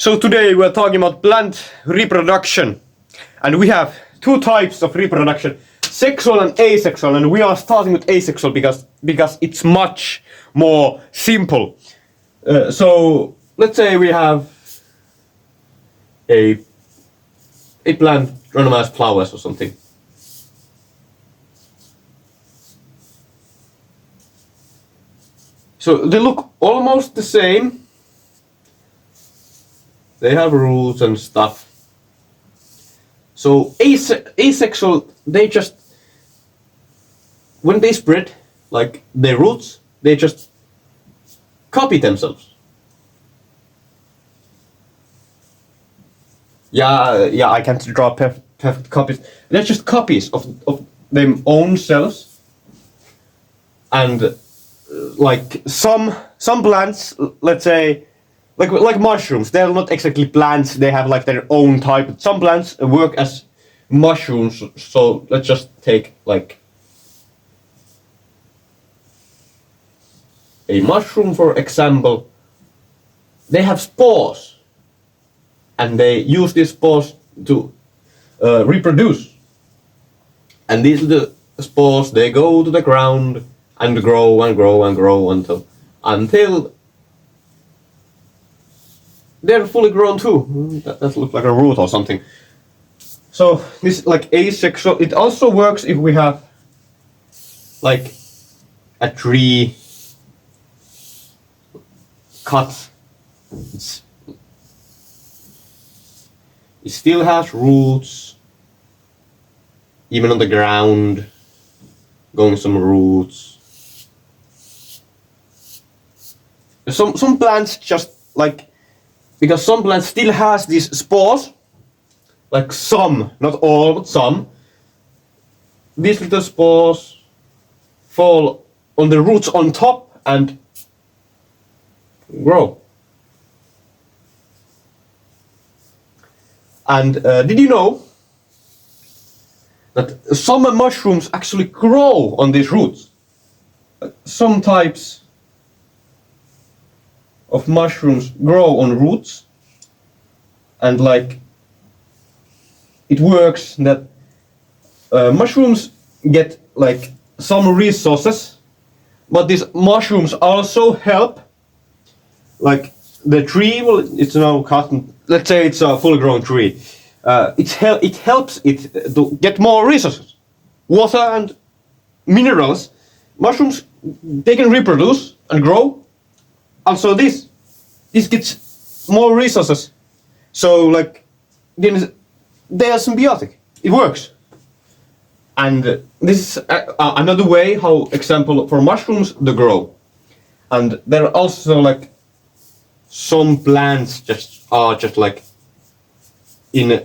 So today we're talking about plant reproduction, and we have two types of reproduction, sexual and asexual, and we are starting with asexual because it's much more simple. So let's say we have a plant randomized flowers or something. So they look almost the same. They have roots and stuff. So asexual, they just, when they spread, like their roots, they just copy themselves. Yeah, I can't draw perfect copies. They're just copies of their own selves. And like some plants, let's say, like mushrooms, they're not exactly plants, they have like their own type. Some plants work as mushrooms, so let's just take like a mushroom for example. They have spores, and they use these spores to reproduce. And these little spores, they go to the ground and grow and grow and grow until they're fully grown too. That looks like a root or something. So this is like asexual. It also works if we have like a tree cut. It still has roots, even on the ground, going some roots. Some plants just like, because some plants still has these spores, like some, not all, but some. These little spores fall on the roots on top and grow. And did you know that some mushrooms actually grow on these roots? Some types of mushrooms grow on roots, and like it works that mushrooms get like some resources, but these mushrooms also help like the tree. Well, it's now cotton, let's say it's a full grown tree. It helps it to get more resources, water and minerals. Mushrooms, they can reproduce and grow. Also this gets more resources, so like they are symbiotic. It works. And this is another way how, example, for mushrooms they grow. And there are also like some plants are just like in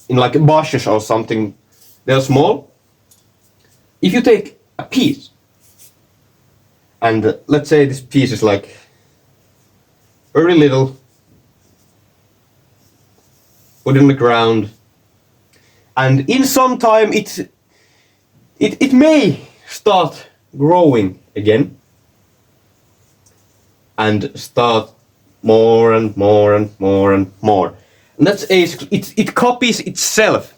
like bushes or something. They're small. If you take a piece, and let's say this piece is like very little, put it in the ground, and in some time it may start growing again and start more and more and more and more. And that's it copies itself.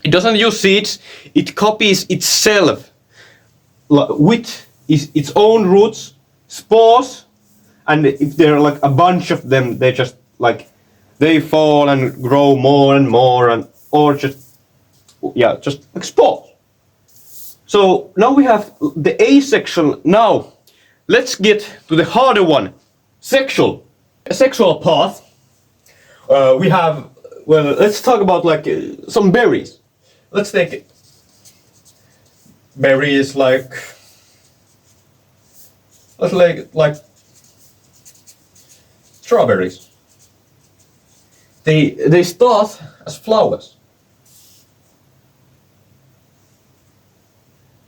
It doesn't use seeds, it copies itself with its own roots, spores. And if there are like a bunch of them, they just like, they fall and grow more and more, and or just like spores. So now we have the asexual. Now let's get to the harder one, sexual. A sexual part. We have, well, let's talk about like some berries. Let's take berries like, let's like strawberries. They start as flowers.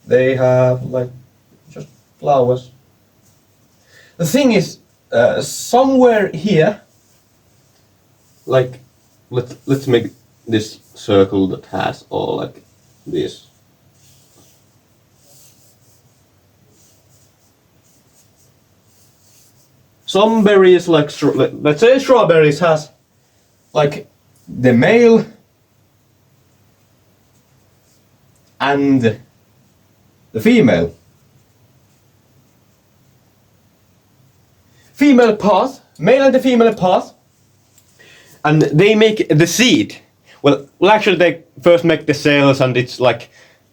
They have like just flowers. The thing is, somewhere here, like let's make this circle that has all like this. some berries, like let's say strawberries, has like the male and the female. Female part, male and the female part, and they make the seed. Well, actually they first make the cells, and it's like,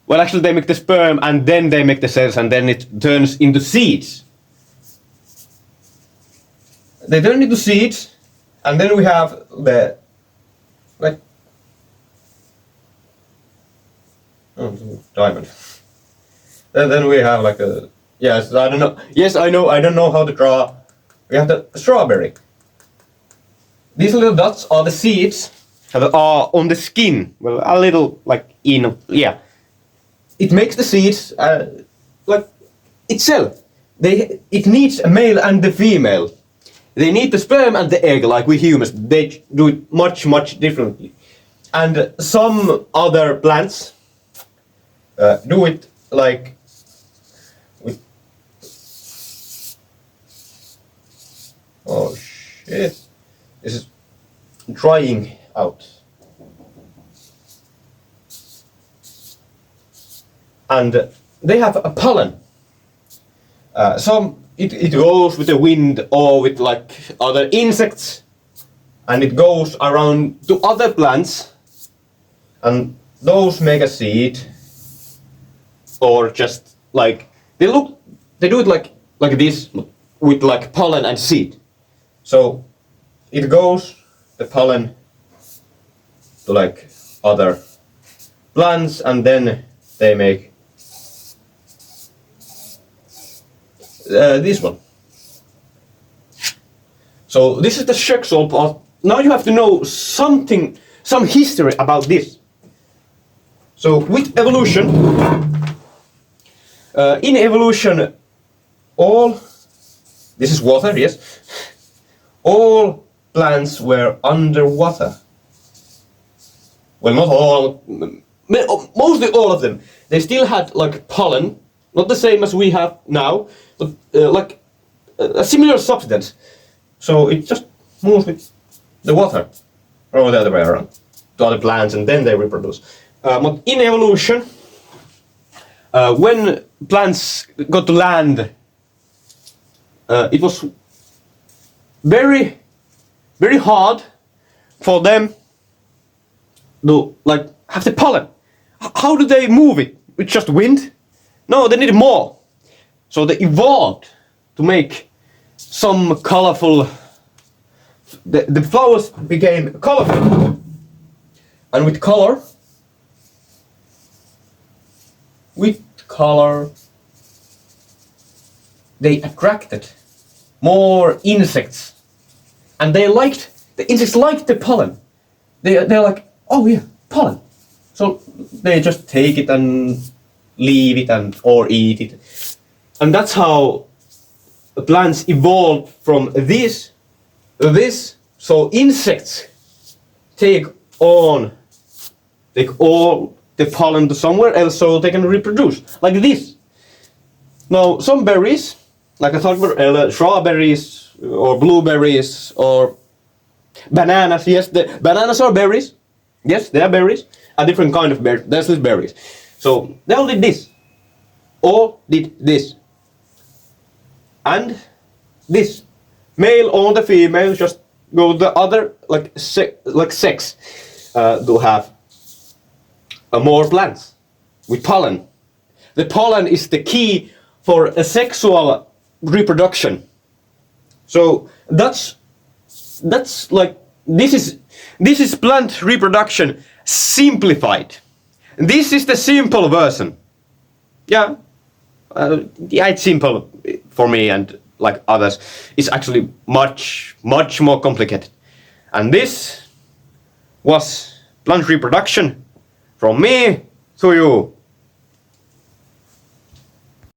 well, actually they make the sperm and then they make the cells, and then it turns into seeds. They turn into seeds, and then we have the, like, oh, diamond. Then we have like a, yes, I don't know. Yes, I know. I don't know how to draw. We have the strawberry. These little dots are the seeds that are on the skin. Well, a little like in, yeah. It makes the seeds like itself. It needs a male and the female. They need the sperm and the egg, like we humans. They do it much differently. And some other plants do it like with, oh shit, this is drying out. And they have a pollen. It goes with the wind or with like other insects, and it goes around to other plants, and those make a seed, or just like they do it like this with like pollen and seed. So it goes the pollen to like other plants, and then they make this one. So this is the sexual part. Now you have to know some history about this. So with evolution, in evolution, this is water, yes, all plants were underwater. Well, not all, mostly all of them. They still had like pollen, not the same as we have now, but like a similar substance. So it just moves with the water, or the other way around, to other plants, and then they reproduce. But in evolution, when plants got to land, it was very hard for them to like have the pollen. How do they move it? With just wind? No, they need more. So they evolved to make some colorful. The flowers became colorful, and with color, they attracted more insects, and the insects liked the pollen. They're like, oh yeah, pollen. So they just take it and leave it or eat it, and that's how plants evolved from this. So insects take all the pollen to somewhere else so they can reproduce, like this. Now some berries, like I talked about, strawberries or blueberries or bananas. Yes, the bananas are berries. Yes, they are berries. A different kind of berries. There's these berries. So they all did this. All did this. And this. Male or the female just go the other like sex to have more plants with pollen. The pollen is the key for a sexual reproduction. So that's like this is plant reproduction simplified. This is the simple version. Yeah, it's simple for me, and like others, it's actually much more complicated. And this was plant reproduction from me to you.